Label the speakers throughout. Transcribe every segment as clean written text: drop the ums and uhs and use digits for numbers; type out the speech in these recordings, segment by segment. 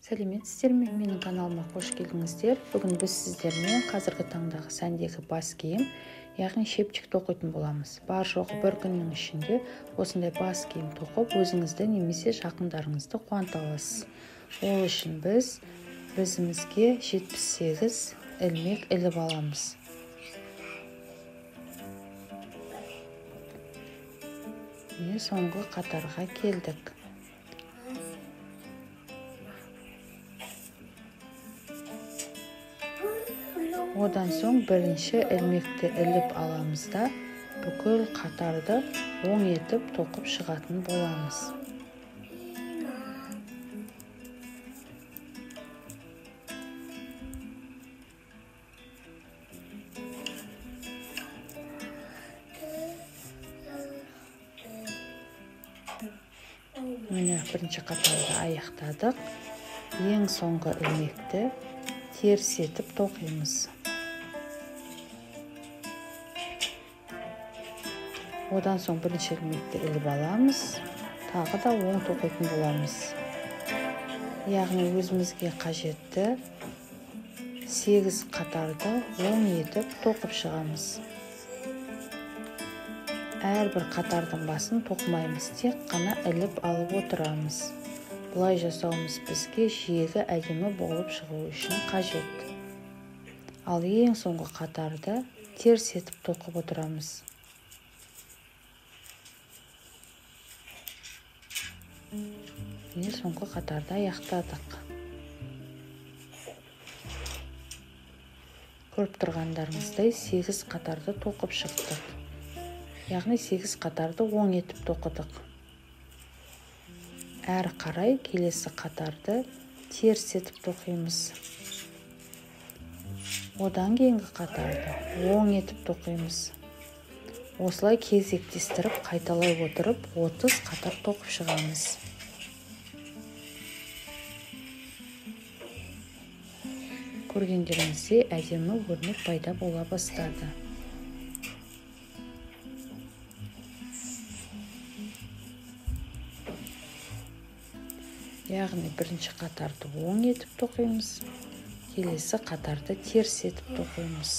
Speaker 1: Сәлеметсіздер ме? Менің каналыма қош келдіңіздер. Бүгін біз сіздермен қазіргі таңдағы сәндегі бас киім, яғни шепчик тоқитын боламыз. Бар жоғы бір күннің ішінде осындай бас киім тоқып, өзіңізді немесе жақындарыңызды қуанта аласыз. Ол үшін біз бізімізге 78 ілмек іліп аламыз. Міне соңғы қатарға келдік. Одан соң бірінші ілмекті іліп аламыз да, бүкіл қатарды оң етіп тоқып шығатын боламыз. Міне бірінші қатарды аяқтадық. Ең соңғы ілмекті теріс етіп тоқимыз. Одан соң бірінші ілмекті іліп аламыз, тағы да оң тоқитын боламыз. Яғни өзімізге қажетті 8 қатарды оң етіп тоқып шығамыз. Әрбір қатардың басын тоқымаймыз, тек қана іліп алып отырамыз. Бұлай жасауымыз бізге жиегі әдемі болып шығу үшін қажет. Ал ең соңғы қатарды теріс етіп тоқып отырамыз. Міне соңғы қатарды аяқтадық. Көріп тұрғандарыңыздай 8 қатарды тоқып шықтық. Яғни 8 қатарды оң етіп тоқыдық. Әрі қарай келесі қатарды теріс етіп тоқимыз. Одан кейінгі қатарды оң етіп тоқимыз. Осылай кезектестіріп қайталай отырып 30 қатар тоқып шығамыз. Көргендеріңізде әдемі өрнек пайда бола бастады. Яғни бірінші қатарды оң етіп тоқимыз, келесі қатарды теріс етіп тоқимыз.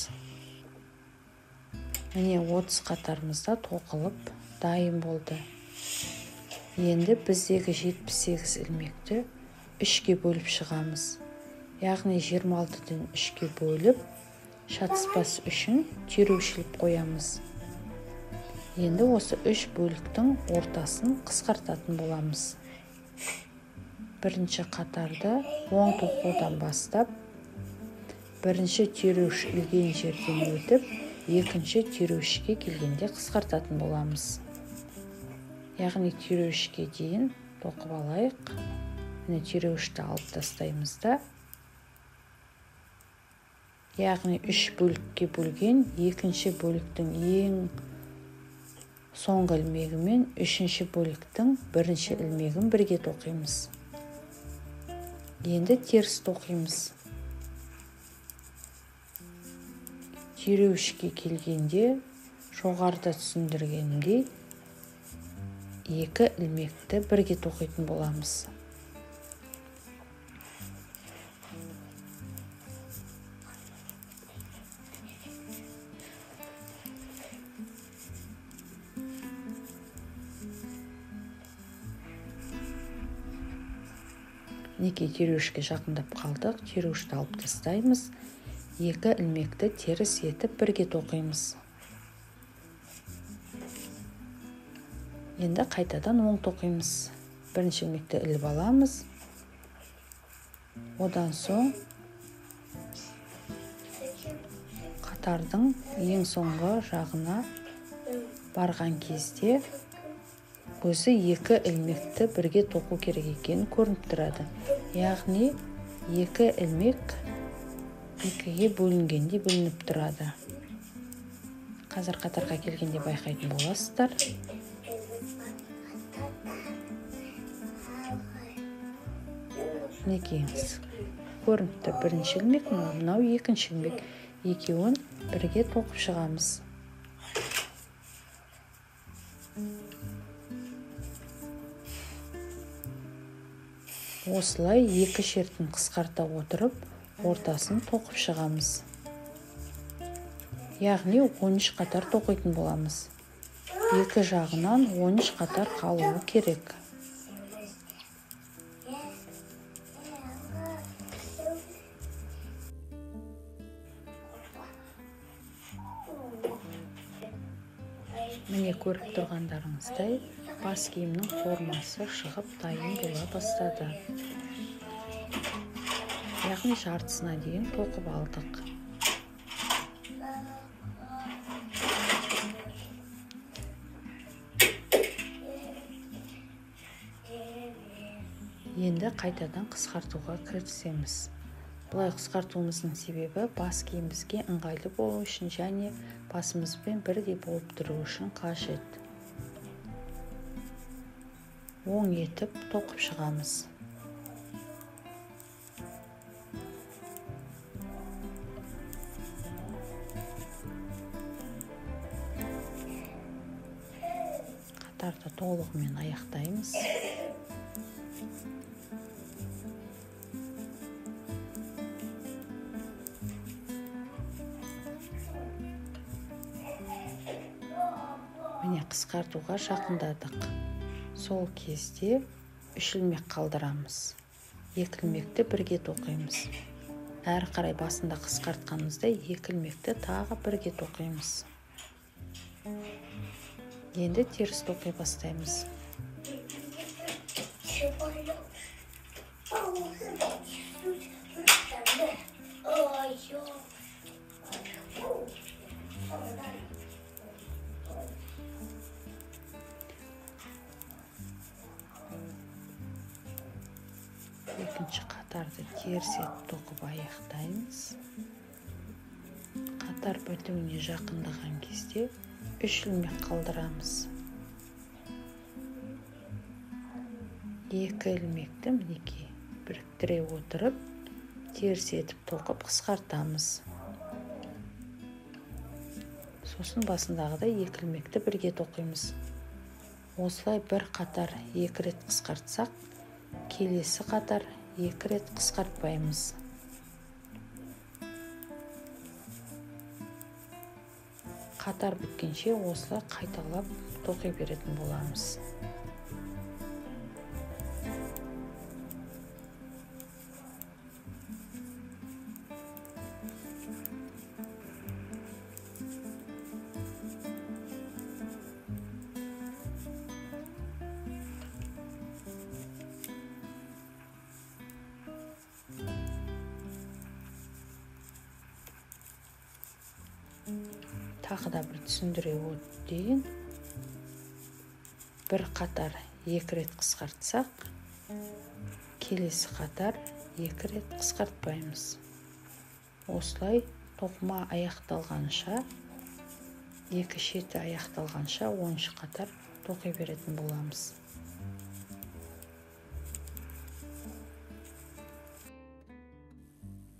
Speaker 1: Міне 30 қатарымызда тоқылып дайын болды. Енді біздегі 78 ілмекті 3-ке бөліп шығамыз. Яғни 26-дан 3-ке бөліп, шатыспас үшін түйреушіліп қоямыз. Енді осы 3 бөліктің ортасын қысқартатын боламыз. Бірінші қатарды оң тоқудан бастап, бірінші түйреуіш ілген жерден өтіп, екінші түйреуішке келгенде қысқартатын боламыз. Яғни түйреуішке дейін тоқып алайық. Міне түйреуішті алып тастаймыз да. Яғни 3 бөлікке бөлген екінші бөліктің ең соңғы ілмегі мен үшінші бөліктің бірінші ілмегін бірге тоқимыз. Енді теріс тоқимыз. Түйреуішке келгенде жоғарыда түсіндіргенімдей 2 ілмекті бірге тоқитын боламыз. Неке түйреуішке жақындап қалдық, түйреуішті алып тастаймыз. 2 ілмекті теріс етіп бірге тоқимыз. Енді қайтадан оң тоқимыз. Бірінші ілмекті іліп аламыз. Одан соң қатардың ең соңғы жағына барған кезде өзі 2 ілмекті бірге тоқу керек екені көрініп тұрады. Яғни 2 ілмек 2-ге бөлінгенде бөлініп тұрады. Қазір қатарға келгенде байқайтын боласыздар. Мінекейіңіз. Көрініпті бірінші ілмек, мынау екінші ілмек. Екеуін бірге тоқып шығамыз. Осылай екі шертін қысқарта отырып, ортасын тоқып шығамыз. Яғни 13 қатар тоқитын боламыз. Екі жағынан 13 қатар қалуы керек. Міне көріп тұрғандарыңыздай, бас киімнің формасы шығып дайын бола бастады. Яғни жартысына дейін тоқып алдық. Енді қайтадан қысқартуға кірісеміз. Бұлай қысқартуымыздың себебі бас киімімізге ыңғайлы болу үшін және басымызбен бірдей болып тұру үшін қажет. Оң етіп тоқып шығамыз. Қатарды толығымен аяқтаймыз. Міне қысқартуға жақындадық. Сол кезде 3 ілмек қалдырамыз. 2 ілмекті бірге тоқимыз. Әрі қарай басында қысқартқанымызда 2 ілмекті тағы бірге тоқимыз. Енді теріс тоқи бастаймыз. Екінші қатарды теріс етіп тоқып аяқтаймыз. Қатар бітуіне жақындаған кезде 3 ілмек қалдырамыз. 2 ілмекті мінекей біріктіре отырып, теріс етіп тоқып қысқартамыз. Сосын басындағыдай 2 ілмекті бірге тоқимыз. Осылай бір қатар 2 рет қысқартсақ, келесі қатар 2 рет қысқартпаймыз. Қатар біткенше осылай қайталап тоқи беретін боламыз. Тағы да бір түсіндіре өтейін. Бір қатар 2 рет қысқартсақ, келесі қатар 2 рет қысқартпаймыз. Осылай тоқыма аяқталғанша, 2 шеті аяқталғанша 13 қатар тоқи беретін боламыз.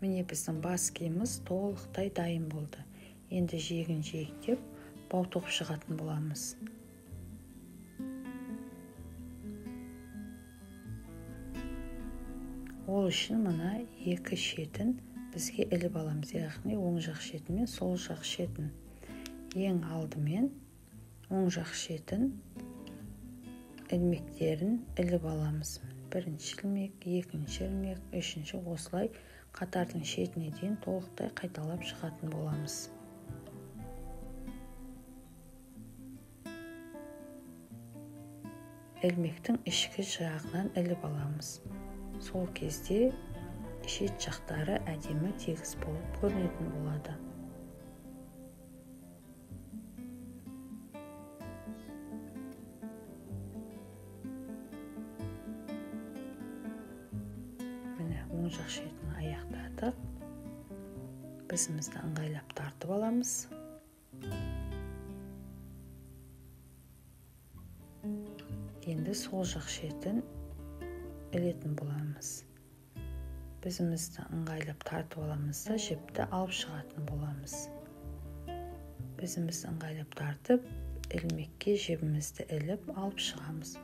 Speaker 1: Міне біздің бас киіміміз толықтай дайын болды. Енді жиегін жиектеп, бау тоқып шығатын боламыз. Ол үшін мына 2 шетін бізге іліп аламыз, яғни оң жақ шетін мен сол жақ шетін. Ең алдымен оң жақ шетін ілмектерін іліп аламыз. Бірінші ілмек, екінші ілмек, үшінші, осылай қатардың шетіне дейін толықтай қайталап шығатын боламыз. Ілмектің ішкі жағынан іліп аламыз. Сол кезде шет жақтары әдемі тегіс болып көрінетін болады. Міне оң жақ шетін аяқтадық. Бізімізді ыңғайлап тартып аламыз. Енді сол жақ шетін ілетін боламыз. Бізімізді ыңғайлап тартып аламыз да жіпті алып шығатын боламыз. Бізімізді ыңғайлап тартып, ілмекке жібімізді іліп алып шығамыз.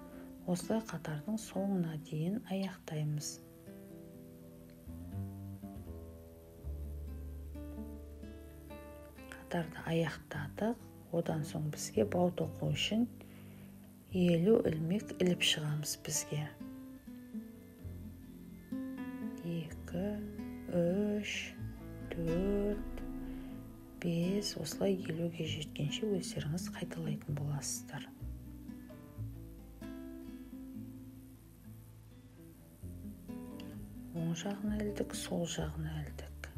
Speaker 1: осылай қатардың соңына дейін аяқтаймыз. Қатарды аяқтадық. Одан соң бізге бау тоқу үшін 50 ілмек іліп шығамыз бізге. 2, 3, 4, 5, осылай 50-ге жеткенше өздеріңіз қайталайтын боласыздар. Оң жағына ілдік, сол жағына ілдік.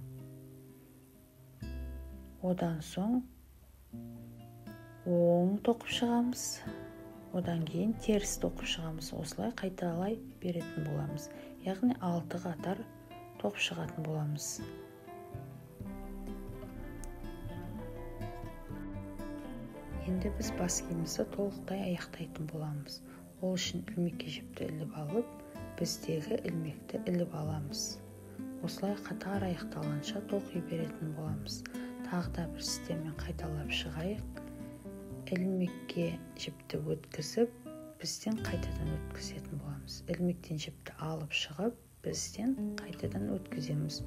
Speaker 1: Одан соң оң тоқып шығамыз. Одан кейін теріс тоқып шығамыз. Осылай қайталай беретін боламыз. Яғни 6 қатар тоқып шығатын боламыз. Енді біз бас киімімізді толықтай аяқтайтын боламыз. Ол үшін ілмекке жіпті іліп алып, біздегі ілмекті іліп аламыз. Осылай қатар аяқталғанша тоқи беретін боламыз. Тағы да бір сіздермен қайталап шығайық. Ілмекке жіпті өткізіп, бізден қайтадан өткізетін боламыз. Ілмектен жіпті алып шығып, бізден қайтадан өткіземіз.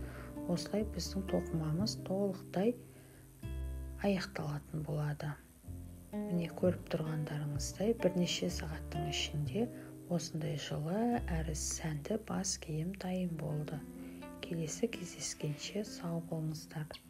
Speaker 1: Осылай біздің тоқымамыз толықтай аяқталатын болады. Міне көріп тұрғандарыңыздай бірнеше сағаттың ішінде осындай жылы әрі сәнді бас киім дайын болды. Келесі кездескенше сау болыңыздар.